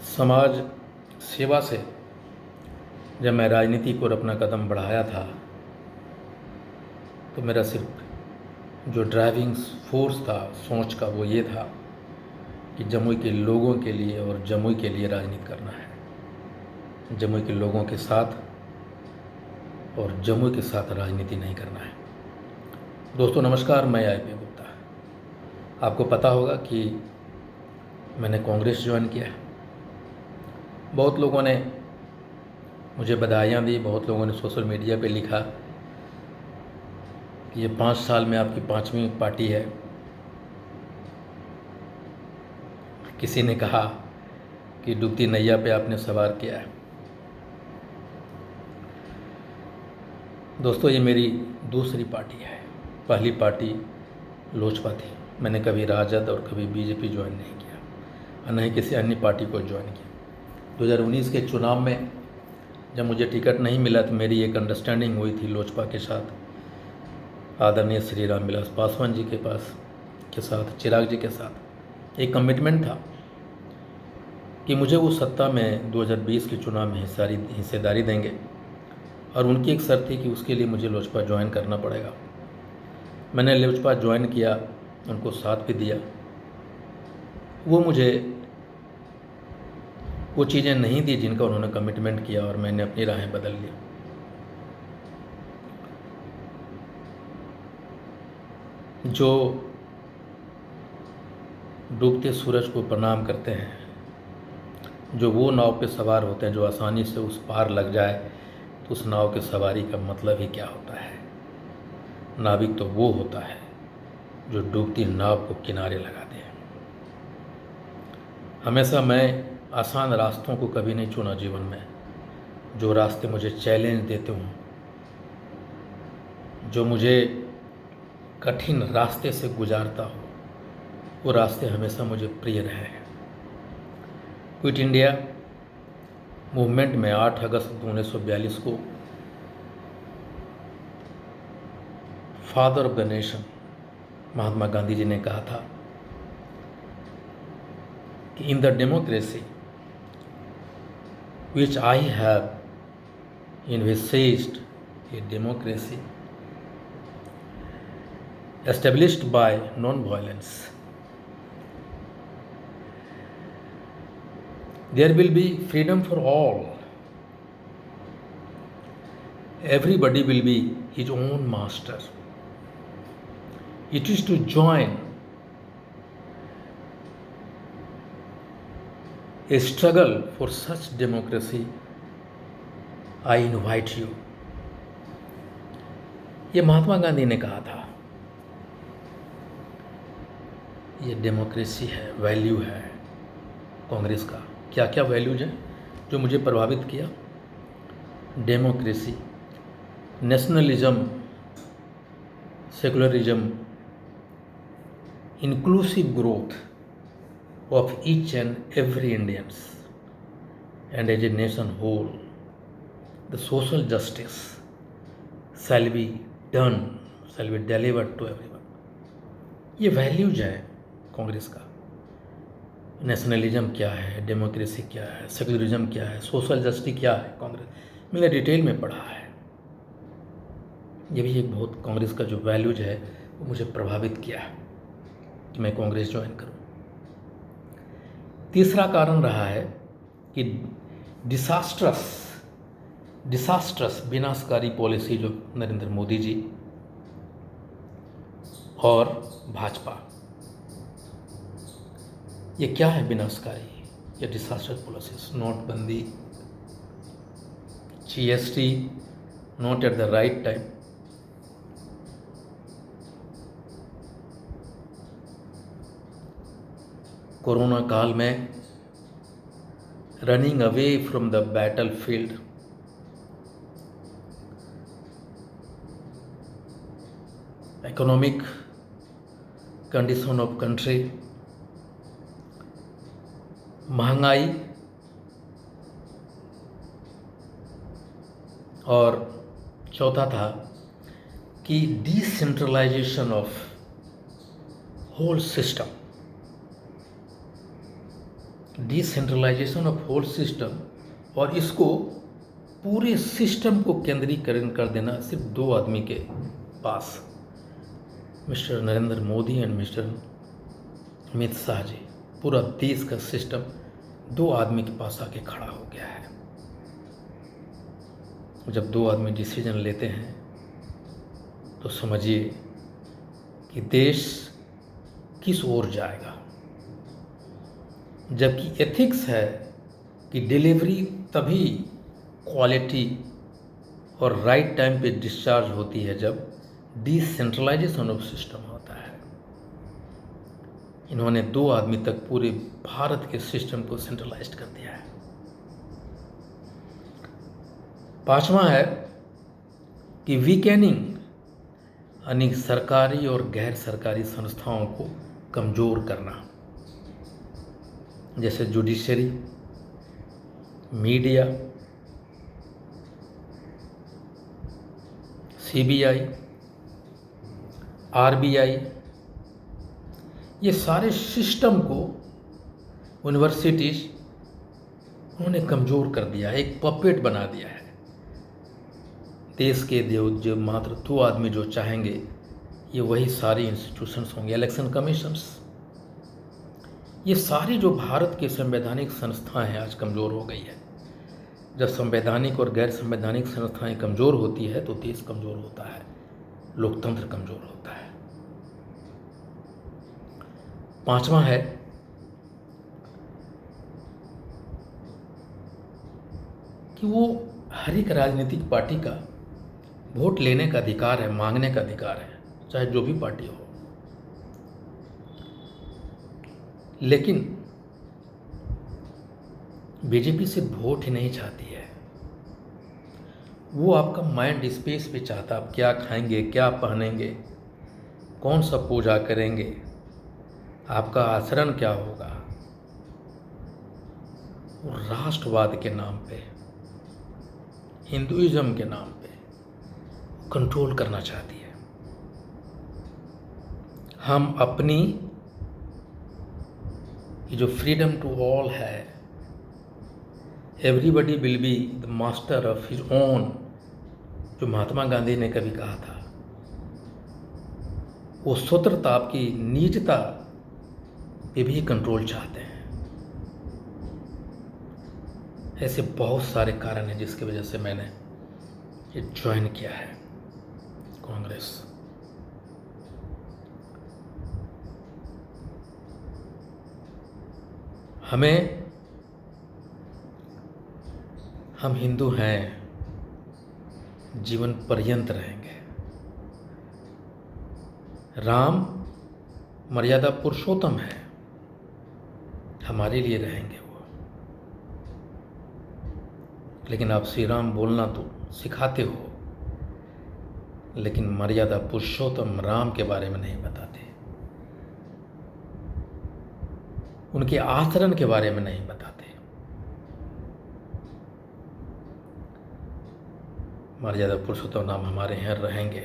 समाज सेवा से जब मैं राजनीति को अपना कदम बढ़ाया था तो मेरा सिर्फ जो ड्राइविंग फोर्स था सोच का वो ये था कि जमुई के लोगों के लिए और जमुई के लिए राजनीति करना है। जमुई के लोगों के साथ और जमुई के साथ राजनीति नहीं करना है। दोस्तों नमस्कार, मैं आई पी गुप्ता। आपको पता होगा कि मैंने कांग्रेस ज्वाइन किया। बहुत लोगों ने मुझे बधाइयाँ दी, बहुत लोगों ने सोशल मीडिया पे लिखा कि ये 5 साल में आपकी 5वीं पार्टी है। किसी ने कहा कि डूबती नैया पे आपने सवार किया है। दोस्तों ये मेरी दूसरी पार्टी है। पहली पार्टी लोजपा थी। मैंने कभी राजद और कभी बीजेपी ज्वाइन नहीं किया और न ही किसी अन्य पार्टी को ज्वाइन किया। 2019 के चुनाव में जब मुझे टिकट नहीं मिला तो मेरी एक अंडरस्टैंडिंग हुई थी लोजपा के साथ, आदरणीय श्री रामविलास पासवान जी के साथ, चिराग जी के साथ। एक कमिटमेंट था कि मुझे वो सत्ता में 2020 के चुनाव में हिस्सेदारी देंगे और उनकी एक शर्त थी कि उसके लिए मुझे लोजपा ज्वाइन करना पड़ेगा। मैंने लोजपा ज्वाइन किया, उनको साथ भी दिया। वो मुझे वो चीज़ें नहीं दी जिनका उन्होंने कमिटमेंट किया और मैंने अपनी राहें बदल ली। जो डूबते सूरज को प्रणाम करते हैं, जो वो नाव पे सवार होते हैं जो आसानी से उस पार लग जाए, तो उस नाव के सवारी का मतलब ही क्या होता है? नाविक तो वो होता है जो डूबती नाव को किनारे लगा दे। हमेशा मैं आसान रास्तों को कभी नहीं चुना जीवन में। जो रास्ते मुझे चैलेंज देते हों, जो मुझे कठिन रास्ते से गुजारता हो, वो रास्ते हमेशा मुझे प्रिय रहे हैं। क्विट इंडिया मूवमेंट में 8 अगस्त 1942 को father of the nation Mahatma Gandhi ji ने कहा था कि in the democracy which I have envisaged, a democracy established by non-violence, there will be freedom for all. Everybody will be his own master. It is to join a struggle for such democracy I invite you. ये महात्मा गांधी ने कहा था। ये democracy है, value है कांग्रेस का। क्या क्या वैल्यूज हैं जो मुझे प्रभावित किया? Democracy, nationalism, secularism, inclusive growth of each and every Indians, and as a nation whole, the social justice shall be done, shall be delivered to everyone. ये वैल्यूज है कांग्रेस का। नेशनलिज्म क्या है, डेमोक्रेसी क्या है, सेकुलरिज्म क्या है, सोशल जस्टिस क्या है कांग्रेस, मैंने डिटेल में पढ़ा है। ये भी एक बहुत कांग्रेस का जो वैल्यूज है वो मुझे प्रभावित किया है कि मैं कांग्रेस ज्वाइन करूं। तीसरा कारण रहा है कि डिसास्ट्रस विनाशकारी पॉलिसी जो नरेंद्र मोदी जी और भाजपा, ये क्या है विनाशकारी, ये डिसास्ट्रस पॉलिसीज? नोटबंदी, GST not at the right time, corona काल में running away from the battle field, economic condition of country, महंगाई और चौथा था कि decentralisation of whole system. Decentralisation of whole system, और इसको पूरे सिस्टम को केंद्रीकरण कर देना सिर्फ दो आदमी के पास, mister Narendra Modi and mister Amit Shah ji. पूरा देश का सिस्टम दो आदमी के पास आके खड़ा हो गया है। जब दो आदमी डिसीजन लेते हैं तो समझिए कि देश किस ओर जाएगा। जबकि एथिक्स है कि डिलीवरी तभी क्वालिटी और राइट टाइम पे डिस्चार्ज होती है जब डिसेंट्रलाइजेशन ऑफ सिस्टम होता है। इन्होंने दो आदमी तक पूरे भारत के सिस्टम को सेंट्रलाइज्ड कर दिया है। पांचवा है कि वीकेनिंग, यानी सरकारी और गैर सरकारी संस्थाओं को कमज़ोर करना, जैसे जुडिशरी, मीडिया, सीबीआई, आरबीआई, ये सारे सिस्टम को यूनिवर्सिटीज उन्होंने कमज़ोर कर दिया है, एक पपेट बना दिया है। देश के जो मात्र दो आदमी जो चाहेंगे ये वही सारी इंस्टीट्यूशंस होंगे। इलेक्शन कमीशंस, ये सारी जो भारत की संवैधानिक संस्थाएं हैं आज कमज़ोर हो गई है। जब संवैधानिक और गैर संवैधानिक संस्थाएं कमज़ोर होती है तो देश कमज़ोर होता है, लोकतंत्र कमज़ोर होता है। पांचवा है कि वो हर एक राजनीतिक पार्टी का वोट लेने का अधिकार है, मांगने का अधिकार है, चाहे जो भी पार्टी हो। लेकिन बीजेपी सिर्फ वोट ही नहीं चाहती है, वो आपका माइंड स्पेस भी चाहता है। आप क्या खाएंगे, क्या पहनेंगे, कौन सा पूजा करेंगे, आपका आचरण क्या होगा। वो राष्ट्रवाद के नाम पे, हिंदुइज्म के नाम पे कंट्रोल करना चाहती है। हम अपनी ये जो फ्रीडम टू ऑल है, everybody will be the master of his own, जो महात्मा गांधी ने कभी कहा था, वो स्वतंत्रता, आपकी निजता पे भी कंट्रोल चाहते हैं। ऐसे बहुत सारे कारण हैं जिसकी वजह से मैंने ये ज्वाइन किया है कांग्रेस। हम हिंदू हैं, जीवन पर्यंत रहेंगे। राम मर्यादा पुरुषोत्तम है, हमारे लिए रहेंगे वो। लेकिन आप श्री राम बोलना तो सिखाते हो, लेकिन मर्यादा पुरुषोत्तम राम के बारे में नहीं बताते, उनके आचरण के बारे में नहीं बताते। मर्यादा पुरुषोत्तम नाम हमारे यहाँ रहेंगे।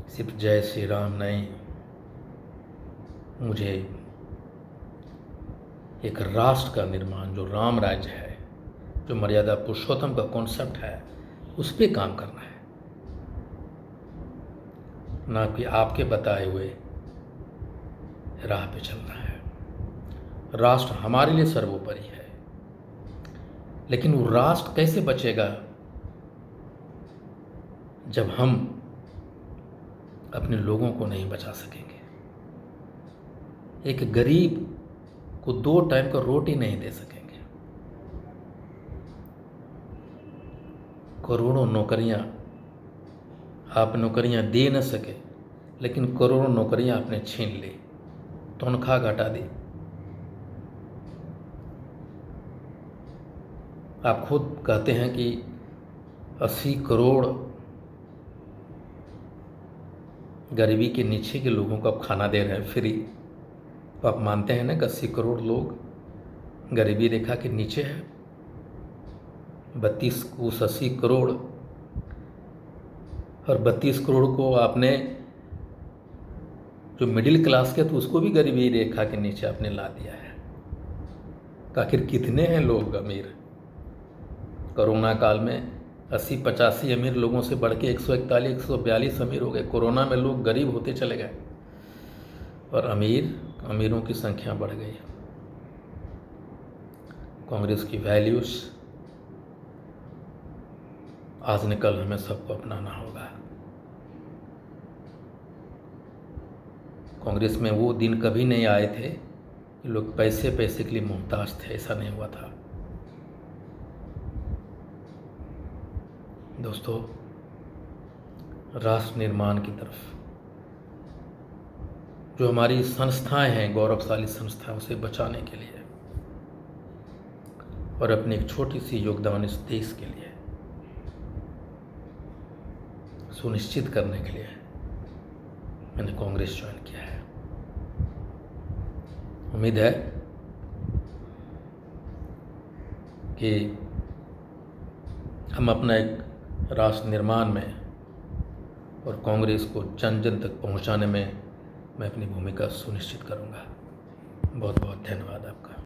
सिर्फ जय श्री राम नहीं, मुझे एक राष्ट्र का निर्माण, जो राम राज्य है, जो मर्यादा पुरुषोत्तम का कॉन्सेप्ट है, उस पर काम करना है, ना कि आपके बताए हुए राह पे चलना है। राष्ट्र हमारे लिए सर्वोपरि है, लेकिन वो राष्ट्र कैसे बचेगा जब हम अपने लोगों को नहीं बचा सकेंगे। एक गरीब को 2 टाइम का रोटी नहीं दे सकेंगे। करोड़ों नौकरियां, आप नौकरियां दे न सके, लेकिन करोड़ों नौकरियां आपने छीन ली, तनख्वाह घटा दी। आप खुद कहते हैं कि 80 करोड़ गरीबी के नीचे के लोगों को आप खाना दे रहे हैं फ्री, तो आप मानते हैं ना कि 80 करोड़ लोग गरीबी रेखा के नीचे है। 80 करोड़, और 32 करोड़ को आपने जो मिडिल क्लास के तो उसको भी गरीबी रेखा के नीचे आपने ला दिया है। तो आखिर कितने हैं लोग अमीर? कोरोना काल में 80-85 अमीर लोगों से बढ़ के 141-142 अमीर हो गए। कोरोना में लोग गरीब होते चले गए और अमीरों की संख्या बढ़ गई। कांग्रेस की वैल्यूज आज न कल हमें सबको अपनाना होगा। कांग्रेस में वो दिन कभी नहीं आए थे कि लोग पैसे के लिए मोहताज थे, ऐसा नहीं हुआ था। दोस्तों, राष्ट्र निर्माण की तरफ जो हमारी संस्थाएं हैं, गौरवशाली संस्थाएं, उसे बचाने के लिए और अपनी एक छोटी सी योगदान इस देश के लिए सुनिश्चित करने के लिए मैंने कांग्रेस ज्वाइन किया है। उम्मीद है कि हम अपना एक राष्ट्र निर्माण में और कांग्रेस को जन जन तक पहुंचाने में मैं अपनी भूमिका सुनिश्चित करूंगा। बहुत बहुत धन्यवाद आपका।